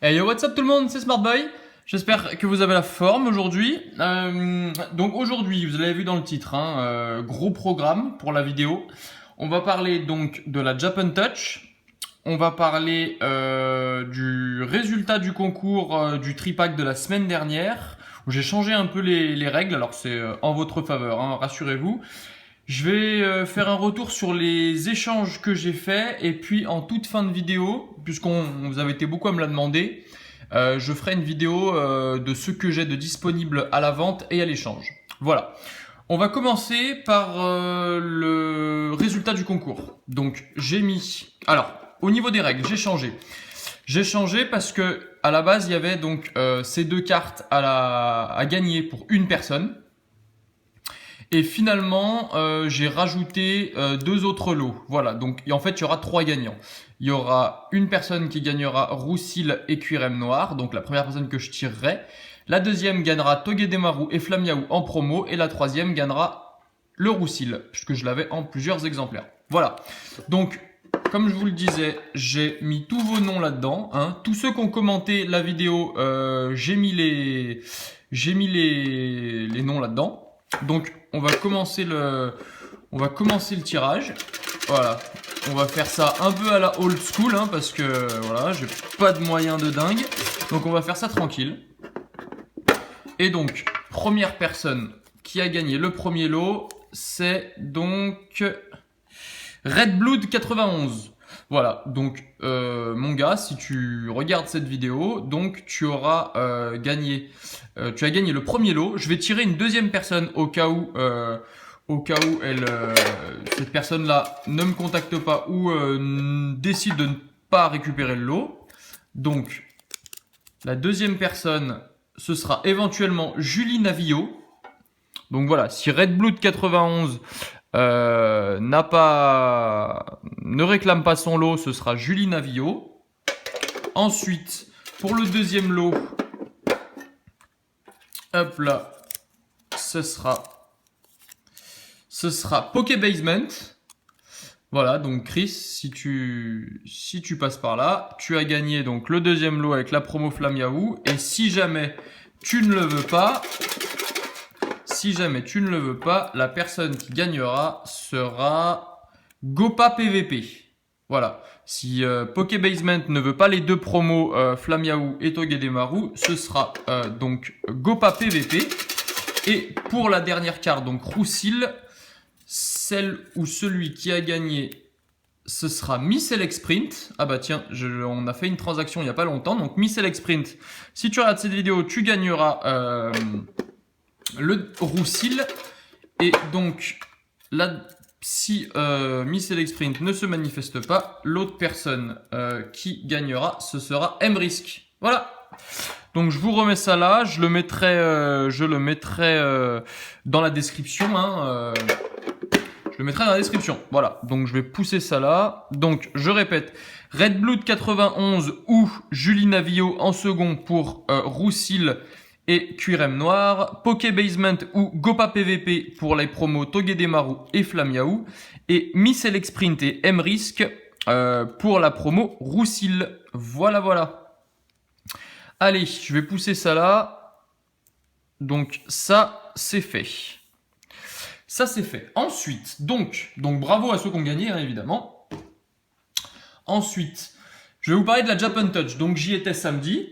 Hey yo, what's up tout le monde, c'est Smartboy. J'espère que vous avez la forme aujourd'hui. Donc aujourd'hui, vous l'avez vu dans le titre, gros programme pour la vidéo. On va parler donc de la Japan Touch. On va parler du résultat du concours du tripack de la semaine dernière, où j'ai changé un peu les règles. Alors c'est en votre faveur, rassurez-vous. Je vais faire un retour sur les échanges que j'ai faits et puis en toute fin de vidéo, puisqu'on vous avez été beaucoup à me la demander, je ferai une vidéo de ce que j'ai de disponible à la vente et à l'échange. Voilà. On va commencer par le résultat du concours. Donc j'ai mis... Alors, au niveau des règles, j'ai changé. J'ai changé parce que à la base, il y avait donc ces deux cartes à gagner pour une personne. Et finalement, j'ai rajouté deux autres lots. Voilà, donc en fait, il y aura trois gagnants. Il y aura une personne qui gagnera Roussil et Cuirem Noir, donc la première personne que je tirerai. La deuxième gagnera Togedemaru et Flamiaou en promo. Et la troisième gagnera le Roussil, puisque je l'avais en plusieurs exemplaires. Voilà, donc comme je vous le disais, j'ai mis tous vos noms là-dedans. Tous ceux qui ont commenté la vidéo, j'ai mis les noms là-dedans. Donc on va commencer le tirage. Voilà, on va faire ça un peu à la old school parce que voilà, j'ai pas de moyens de dingue. Donc on va faire ça tranquille. Et donc première personne qui a gagné le premier lot, c'est donc Red Blood 91. Voilà, donc mon gars, si tu regardes cette vidéo, donc tu auras gagné, tu as gagné le premier lot. Je vais tirer une deuxième personne au cas où cette personne-là ne me contacte pas ou décide de ne pas récupérer le lot. Donc la deuxième personne, ce sera éventuellement Julie Navillot. Donc voilà, si Red Blood 91 ne réclame pas son lot, ce sera Julie Navillot. Ensuite, pour le deuxième lot, hop là, ce sera Poké Basement. Voilà, donc Chris, si tu passes par là, tu as gagné donc le deuxième lot avec la promo Flamiaou. Et si jamais tu ne le veux pas, la personne qui gagnera sera Gopa PVP. Voilà. Si Poké Basement ne veut pas les deux promos Flamiaou et Togedemaru, ce sera donc Gopa PVP. Et pour la dernière carte, donc Roussil, celle ou celui qui a gagné, ce sera Miss Select Sprint. Ah bah tiens, on a fait une transaction il n'y a pas longtemps. Donc Miss Select Sprint, si tu regardes cette vidéo, tu gagneras le Roussil. Et donc là, si Miss Select Sprint ne se manifeste pas, l'autre personne qui gagnera, ce sera Mrisk. Voilà. Donc je vous remets ça là, je le mettrai dans la description. Je le mettrai dans la description. Voilà, donc je vais pousser ça là. Donc je répète, Red Blood 91 ou Julie Navillot en second pour Roussil et Cuirem Noir, Poké Basement ou Gopa PVP pour les promos Togedemaru et Flamiaou, et Miss Select Sprint et Mrisk pour la promo Roussil. Voilà. Allez, je vais pousser ça là. Donc ça, c'est fait. Ensuite, donc bravo à ceux qui ont gagné, évidemment. Ensuite, je vais vous parler de la Japan Touch. Donc j'y étais samedi.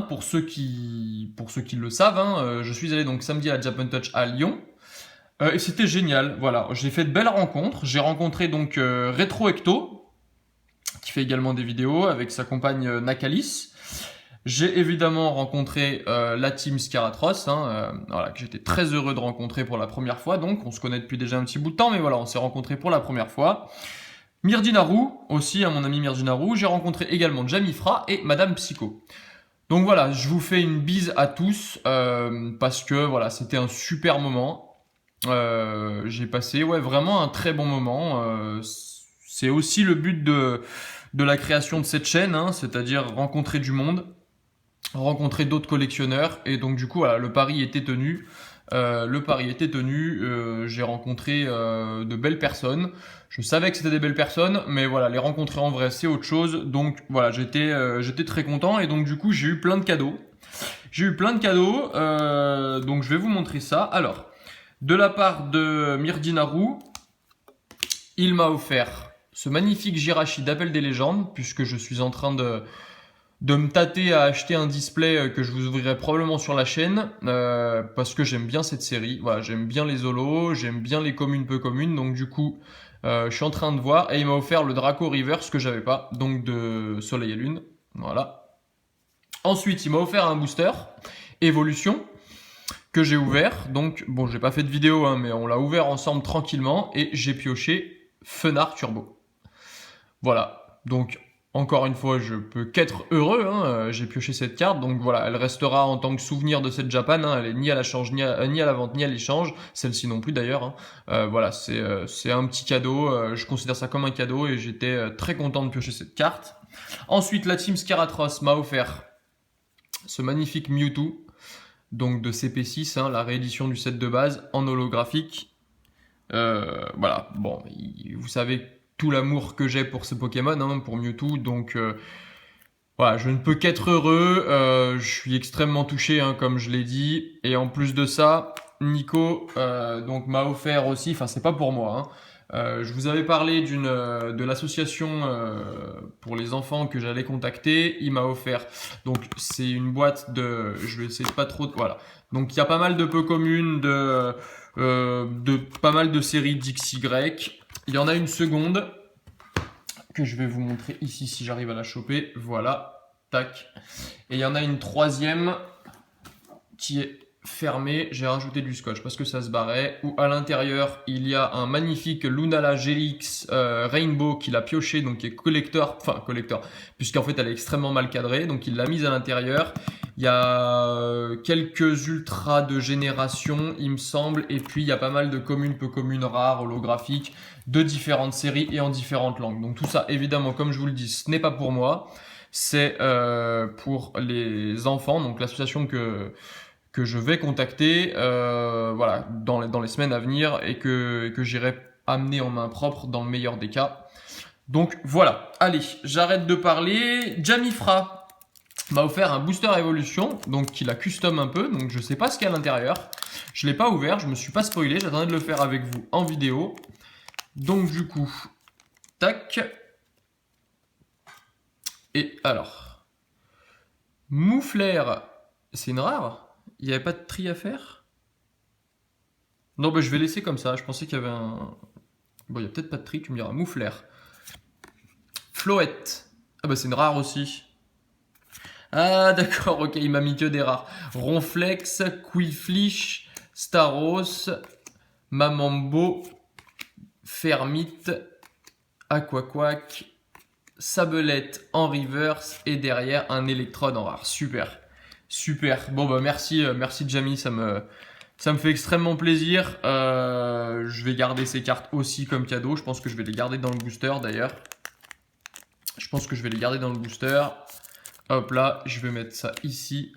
Pour ceux qui le savent, je suis allé donc samedi à la Japan Touch à Lyon. Et c'était génial. Voilà, j'ai fait de belles rencontres. J'ai rencontré donc Retro Ecto, qui fait également des vidéos avec sa compagne Nakalis. J'ai évidemment rencontré la team Scaratros, voilà, que j'étais très heureux de rencontrer pour la première fois. Donc, on se connaît depuis déjà un petit bout de temps, mais voilà, on s'est rencontrés pour la première fois. Myrdinaru, aussi, mon ami Myrdinaru. J'ai rencontré également Jamifra et Madame Psycho. Donc voilà, je vous fais une bise à tous parce que voilà, c'était un super moment. J'ai passé vraiment un très bon moment. C'est aussi le but de la création de cette chaîne, c'est-à-dire rencontrer du monde, rencontrer d'autres collectionneurs, et donc du coup voilà, le pari était tenu. Le pari était tenu, j'ai rencontré de belles personnes. Je savais que c'était des belles personnes, mais voilà, les rencontrer en vrai, c'est autre chose. Donc voilà, j'étais très content et donc du coup, j'ai eu plein de cadeaux. Donc je vais vous montrer ça. Alors, de la part de Myrdinaru, il m'a offert ce magnifique Jirachi d'Appel des légendes, puisque je suis en train de me tâter à acheter un display que je vous ouvrirai probablement sur la chaîne, parce que j'aime bien cette série. Voilà, j'aime bien les holos, j'aime bien les communes peu communes, donc du coup, je suis en train de voir, et il m'a offert le Draco Reverse que j'avais pas, donc de Soleil et Lune. Voilà. Ensuite, il m'a offert un booster Evolution que j'ai ouvert. Donc, bon, j'ai pas fait de vidéo, hein, mais on l'a ouvert ensemble tranquillement et j'ai pioché Fenard Turbo. Voilà. Donc, encore une fois, je peux qu'être heureux. Hein. J'ai pioché cette carte, donc voilà, elle restera en tant que souvenir de cette Japan. Hein. Elle est ni à la change, ni à la vente, ni à l'échange. Celle-ci non plus d'ailleurs. Hein. Voilà, c'est un petit cadeau. Je considère ça comme un cadeau et j'étais très content de piocher cette carte. Ensuite, la team Scaratros m'a offert ce magnifique Mewtwo, donc de CP6, hein, la réédition du set de base en holographique. Voilà, bon, vous savez tout l'amour que j'ai pour ce Pokémon, hein, pour Mewtwo, donc voilà, je ne peux qu'être heureux. Je suis extrêmement touché, hein, comme je l'ai dit, et en plus de ça, Nico donc m'a offert aussi, enfin c'est pas pour moi, hein, je vous avais parlé de l'association pour les enfants que j'allais contacter. Il m'a offert, donc c'est une boîte de, je vais essayer de pas trop, voilà. Donc il y a pas mal de peu communes, de pas mal de séries d'XY. Il y en a une seconde que je vais vous montrer ici si j'arrive à la choper. Voilà, tac. Et il y en a une troisième qui est fermé, j'ai rajouté du scotch parce que ça se barrait, où à l'intérieur il y a un magnifique Lunala Gelix Rainbow qu'il a pioché, donc qui est collector, puisqu'en fait elle est extrêmement mal cadrée, donc il l'a mise à l'intérieur. Il y a quelques ultras de génération il me semble, et puis il y a pas mal de communes peu communes rares, holographiques, de différentes séries et en différentes langues. Donc tout ça évidemment, comme je vous le dis, ce n'est pas pour moi, c'est pour les enfants, donc l'association que je vais contacter voilà, dans les semaines à venir et que j'irai amener en main propre dans le meilleur des cas. Donc voilà, allez, j'arrête de parler. Jamifra m'a offert un booster Evolution, donc qu'il a custom un peu, donc je sais pas ce qu'il y a à l'intérieur. Je l'ai pas ouvert, je me suis pas spoilé, j'attendais de le faire avec vous en vidéo. Donc du coup, tac. Et alors, Mouflair, c'est une rare? Il n'y avait pas de tri à faire? Non, bah je vais laisser comme ça. Je pensais qu'il y avait un... Bon, il n'y a peut-être pas de tri, tu me diras. Mouflair. Floette. Ah bah c'est une rare aussi. Ah d'accord, ok, il m'a mis que des rares. Ronflex, Quillfish, Staros, Mamambo, Fermite, Aquaquack, Sabelette en reverse et derrière un Electrode en rare. Super. Super. Bon bah merci Jamie, ça me fait extrêmement plaisir. Je vais garder ces cartes aussi comme cadeau. Je pense que je vais les garder dans le booster d'ailleurs. Je pense que je vais les garder dans le booster. Hop là, je vais mettre ça ici.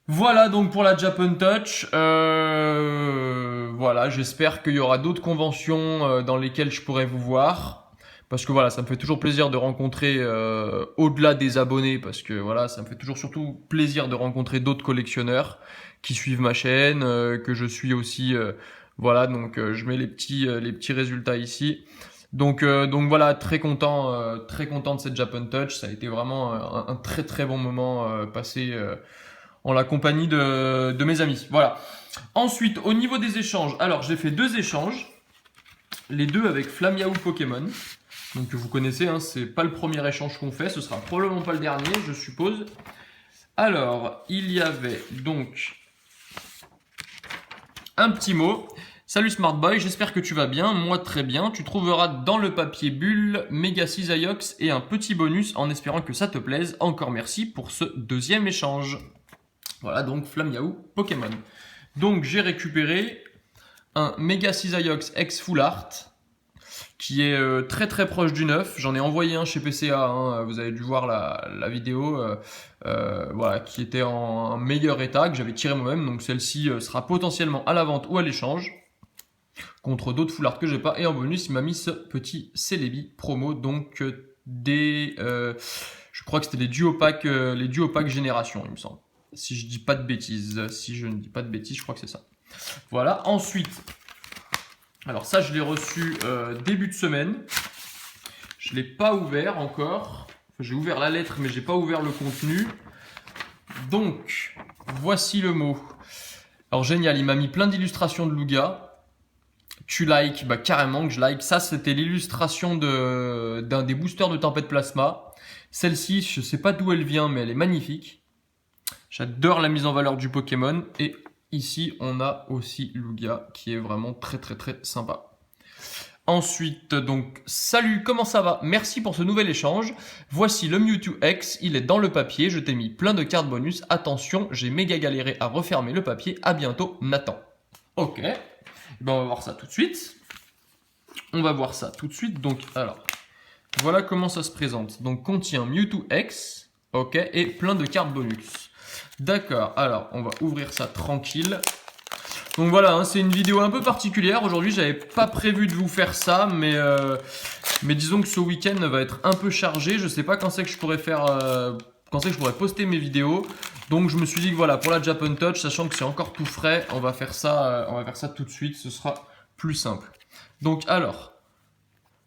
Voilà donc pour la Japan Touch. Voilà, j'espère qu'il y aura d'autres conventions dans lesquelles je pourrai vous voir. Parce que voilà, ça me fait toujours plaisir de rencontrer au-delà des abonnés, parce que voilà, ça me fait toujours surtout plaisir de rencontrer d'autres collectionneurs qui suivent ma chaîne, que je suis aussi. Voilà, donc je mets les petits résultats ici. Donc voilà, très content de cette Japan Touch. Ça a été vraiment un très très bon moment passé en la compagnie de mes amis. Voilà. Ensuite, au niveau des échanges, alors j'ai fait 2 échanges, les 2 avec Flamiaou Pokémon. Donc que vous connaissez, hein, c'est pas le premier échange qu'on fait, ce sera probablement pas le dernier, je suppose. Alors, il y avait donc un petit mot. Salut Smart Boy, j'espère que tu vas bien, moi très bien. Tu trouveras dans le papier bulle Mega Cisaiox et un petit bonus en espérant que ça te plaise. Encore merci pour ce 2e échange. Voilà donc Flamiaou Pokémon. Donc j'ai récupéré un Mega Cisaiox X Full Art. qui est très très proche du neuf. J'en ai envoyé un chez PCA, hein, vous avez dû voir la vidéo, voilà, qui était en meilleur état, que j'avais tiré moi-même. Donc celle-ci sera potentiellement à la vente ou à l'échange contre d'autres foulards que j'ai pas. Et en bonus, il m'a mis ce petit Celebi promo, donc je crois que c'était les Duopack Génération, il me semble. Si je dis pas de bêtises, je crois que c'est ça. Voilà, ensuite, alors ça je l'ai reçu début de semaine. Je ne l'ai pas ouvert encore. Enfin, j'ai ouvert la lettre, mais j'ai pas ouvert le contenu. Donc, voici le mot. Alors génial, il m'a mis plein d'illustrations de Lugia. Tu likes, bah carrément que je like. Ça, c'était l'illustration d'un des boosters de Tempête Plasma. Celle-ci, je sais pas d'où elle vient, mais elle est magnifique. J'adore la mise en valeur du Pokémon. Et ici, on a aussi Lugia, qui est vraiment très très très sympa. Ensuite, donc, salut, comment ça va? Merci pour ce nouvel échange. Voici le Mewtwo X, il est dans le papier. Je t'ai mis plein de cartes bonus. Attention, j'ai méga galéré à refermer le papier. À bientôt, Nathan. Ok. Ben, on va voir ça tout de suite. Donc, alors, voilà comment ça se présente. Donc, contient Mewtwo X, ok, et plein de cartes bonus. D'accord, alors, on va ouvrir ça tranquille. Donc voilà, hein, c'est une vidéo un peu particulière. Aujourd'hui, j'avais pas prévu de vous faire ça, mais disons que ce week-end va être un peu chargé. Je sais pas quand c'est que je pourrais poster mes vidéos. Donc je me suis dit que voilà, pour la Japan Touch, sachant que c'est encore tout frais, on va faire ça tout de suite, ce sera plus simple. Donc alors,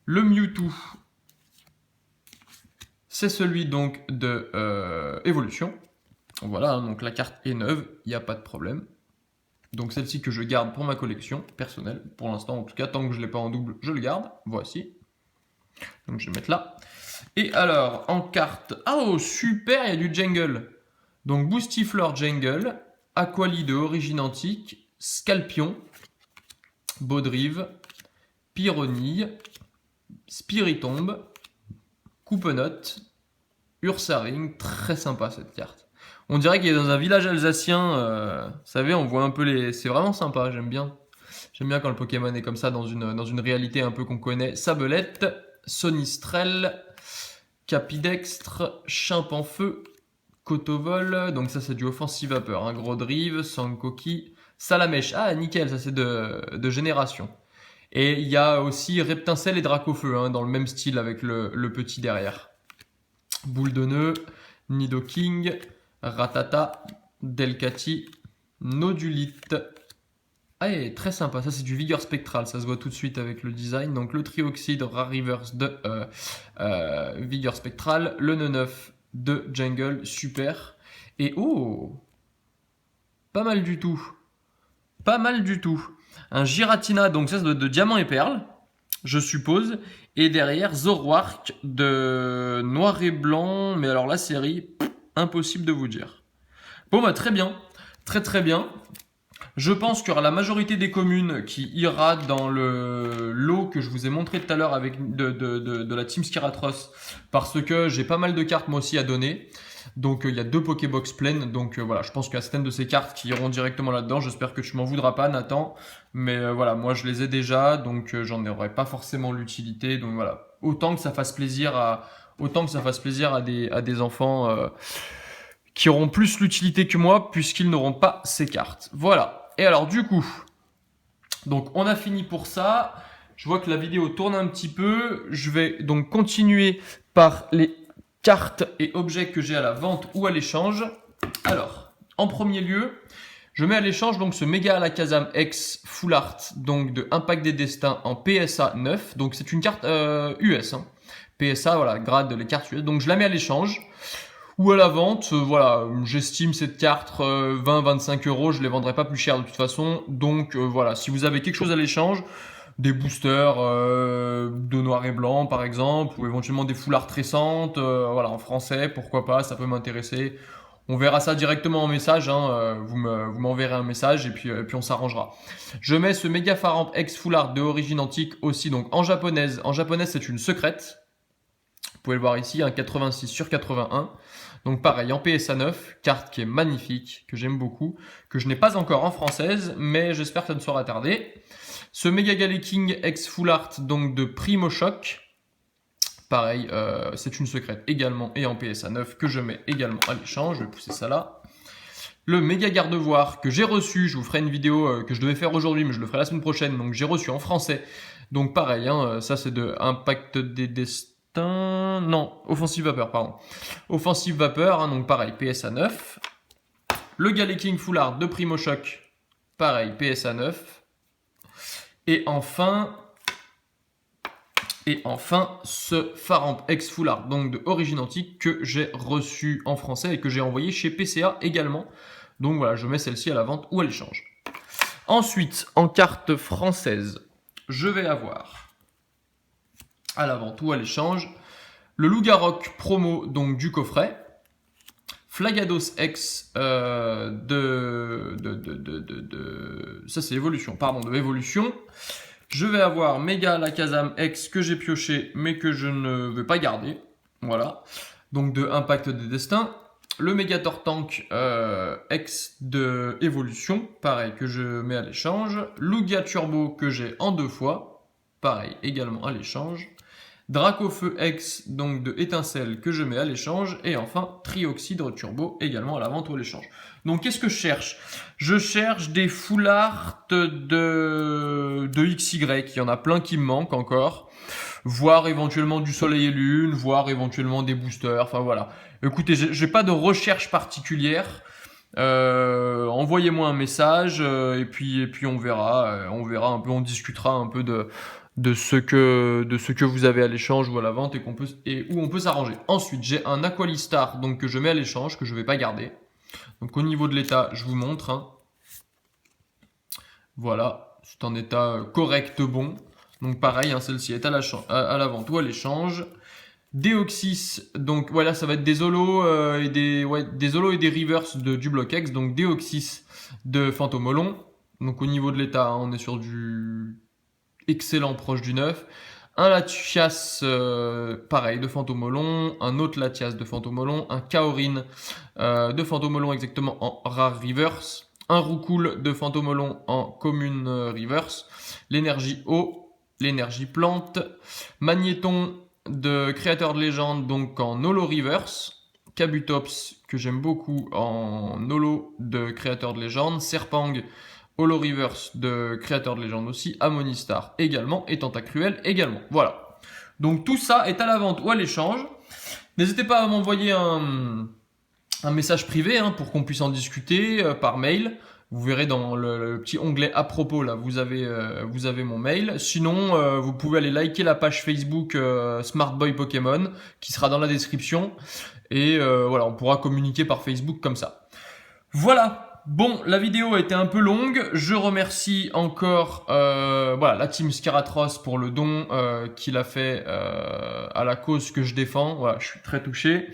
le Mewtwo, c'est celui donc de Evolution. Voilà, hein, donc la carte est neuve, il n'y a pas de problème. Donc celle-ci que je garde pour ma collection personnelle, pour l'instant en tout cas, tant que je ne l'ai pas en double, je le garde. Voici. Donc je vais mettre là. Et alors, en carte, oh super, il y a du Jungle. Donc Boostifleur Jungle, Aquali de Origine Antique, Scalpion, Baudrive, Pyronille, Spiritomb, Coupenot, Ursaring, très sympa cette carte. On dirait qu'il est dans un village alsacien, vous savez, on voit un peu les... C'est vraiment sympa, j'aime bien. J'aime bien quand le Pokémon est comme ça, dans une réalité un peu qu'on connaît. Sabelette, Sonistrel, Capidextre, Chimpanfeu, Cotovol, donc ça c'est du Offensive Vapeur, hein. Grodrive, Sankoki, Salamèche, ah nickel, ça c'est de génération. Et il y a aussi Reptincelle et Dracofeu, hein, dans le même style avec le petit derrière. Boule de nœud, Nidoking, Ratata, Delcati, Nodulite. Ah, et très sympa, ça c'est du Vigueur Spectral, ça se voit tout de suite avec le design. Donc le Trioxide Rare Reverse de Vigueur Spectral, le Neu9 de Jungle, super. Et oh, pas mal du tout. Pas mal du tout. Un Giratina, donc ça doit être de Diamant et Perle, je suppose. Et derrière, Zoroark de Noir et Blanc. Mais alors la série, impossible de vous dire. Bon bah très bien. Très très bien. Je pense qu'il y aura la majorité des communes qui ira dans le lot que je vous ai montré tout à l'heure avec de la Team Skiratros. Parce que j'ai pas mal de cartes moi aussi à donner. Donc il y a 2 Pokébox pleines, donc voilà, je pense qu'il y a certaines de ces cartes qui iront directement là-dedans. J'espère que tu m'en voudras pas, Nathan, mais voilà, moi je les ai déjà, donc j'en aurai pas forcément l'utilité. Donc voilà, autant que ça fasse plaisir à des enfants qui auront plus l'utilité que moi, puisqu'ils n'auront pas ces cartes. Voilà. Et alors du coup, donc on a fini pour ça. Je vois que la vidéo tourne un petit peu. Je vais donc continuer par les cartes et objets que j'ai à la vente ou à l'échange. Alors, en premier lieu, je mets à l'échange donc ce Mega Alakazam X Full Art, donc de Impact des Destins en PSA 9. Donc c'est une carte US, hein. PSA, voilà, grade les cartes US. Donc je la mets à l'échange ou à la vente. Voilà, j'estime cette carte 20-25 €. Je les vendrai pas plus cher de toute façon. Donc voilà, si vous avez quelque chose à l'échange, des boosters de noir et blanc par exemple, ou éventuellement des full art récentes, voilà, en français, pourquoi pas, ça peut m'intéresser. On verra ça directement en message, hein, vous m'enverrez un message et puis on s'arrangera. Je mets ce Mega Faramp X Full Art de Origine Antique aussi, donc en japonaise. En japonaise, c'est une secrète. Vous pouvez le voir ici, un 86/81. Donc pareil, en PSA 9, carte qui est magnifique, que j'aime beaucoup, que je n'ai pas encore en française, mais j'espère que ça ne sera tardé. Ce Mega Galaking X Full Art, donc de Primo Shock. Pareil, c'est une secrète également et en PSA 9 que je mets également à l'échange. Je vais pousser ça là. Le méga gardevoir que j'ai reçu, je vous ferai une vidéo que je devais faire aujourd'hui, mais je le ferai la semaine prochaine. Donc j'ai reçu en français. Donc pareil, hein, ça c'est de Impact des Destins. Non, Offensive Vapeur, pardon. Offensive Vapeur, hein, donc pareil, PSA 9. Le Galaking Full Art de Primo Shock, pareil, PSA 9. Et enfin, ce Faramp X Full Art, donc de Origine Antique, que j'ai reçu en français et que j'ai envoyé chez PCA également. Donc voilà, je mets celle-ci à la vente ou à l'échange. Ensuite, en carte française, je vais avoir à la vente ou à l'échange le Lougarok promo, donc du coffret. Flagados X ça c'est Evolution, pardon, de Evolution. Je vais avoir Mega Alakazam X que j'ai pioché mais que je ne vais pas garder. Voilà. Donc de Impact des Destins. Le Mega Tortank X de Evolution, pareil, que je mets à l'échange. Lugia Turbo que j'ai en 2 fois, pareil, également à l'échange. Dracofeu X, donc de Étincelle, que je mets à l'échange. Et enfin, Trioxydre Turbo, également à la vente ou à l'échange. Donc, qu'est-ce que je cherche? Je cherche des full art de XY. Il y en a plein qui me manquent encore. Voire éventuellement du Soleil et Lune, voire éventuellement des boosters. Enfin, voilà. Écoutez, j'ai pas de recherche particulière. Envoyez-moi un message et puis on verra un peu, on discutera un peu de ce que vous avez à l'échange ou à la vente et où on peut s'arranger. Ensuite, j'ai un Aqualistar donc que je mets à l'échange, que je vais pas garder. Donc au niveau de l'état, je vous montre. Hein. Voilà, c'est un état correct, bon. Donc pareil, hein, celle-ci est à la vente ou à l'échange. Deoxys, donc voilà, ça va être des holos et des holos et des reverse du bloc X. Donc Deoxys de Fantomolon. Donc au niveau de l'état, hein, on est sur du excellent proche du 9. Un Latias pareil de Fantomolon, un autre Latias de Fantomolon, un Kaorin de Fantomolon exactement en rare reverse, un Roucoule de Fantomolon en commune reverse, l'énergie eau, l'énergie plante, Magnéton de Créateur de légende donc en holo reverse, Kabutops que j'aime beaucoup en holo de Créateur de légende, Serpang Holo Reverse de Créateur de légende aussi, Amonistar également et Tentacruel également. Voilà. Donc tout ça est à la vente ou à l'échange. N'hésitez pas à m'envoyer un message privé hein, pour qu'on puisse en discuter par mail. Vous verrez dans le petit onglet à propos là, vous avez mon mail. Sinon, vous pouvez aller liker la page Facebook Smart Boy Pokémon qui sera dans la description. Et voilà, on pourra communiquer par Facebook comme ça. Voilà. Bon, la vidéo a été un peu longue. Je remercie encore voilà, la team Scaratros pour le don qu'il a fait à la cause que je défends. Voilà, je suis très touché.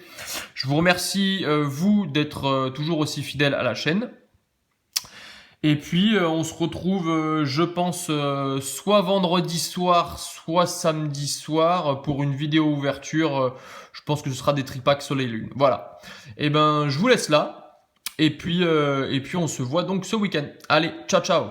Je vous remercie, vous, d'être toujours aussi fidèles à la chaîne. Et puis, on se retrouve, je pense, soit vendredi soir, soit samedi soir pour une vidéo ouverture. Je pense que ce sera des tripacks Soleil Lune. Voilà. Et ben, je vous laisse là. Et puis on se voit donc ce week-end. Allez, ciao ciao.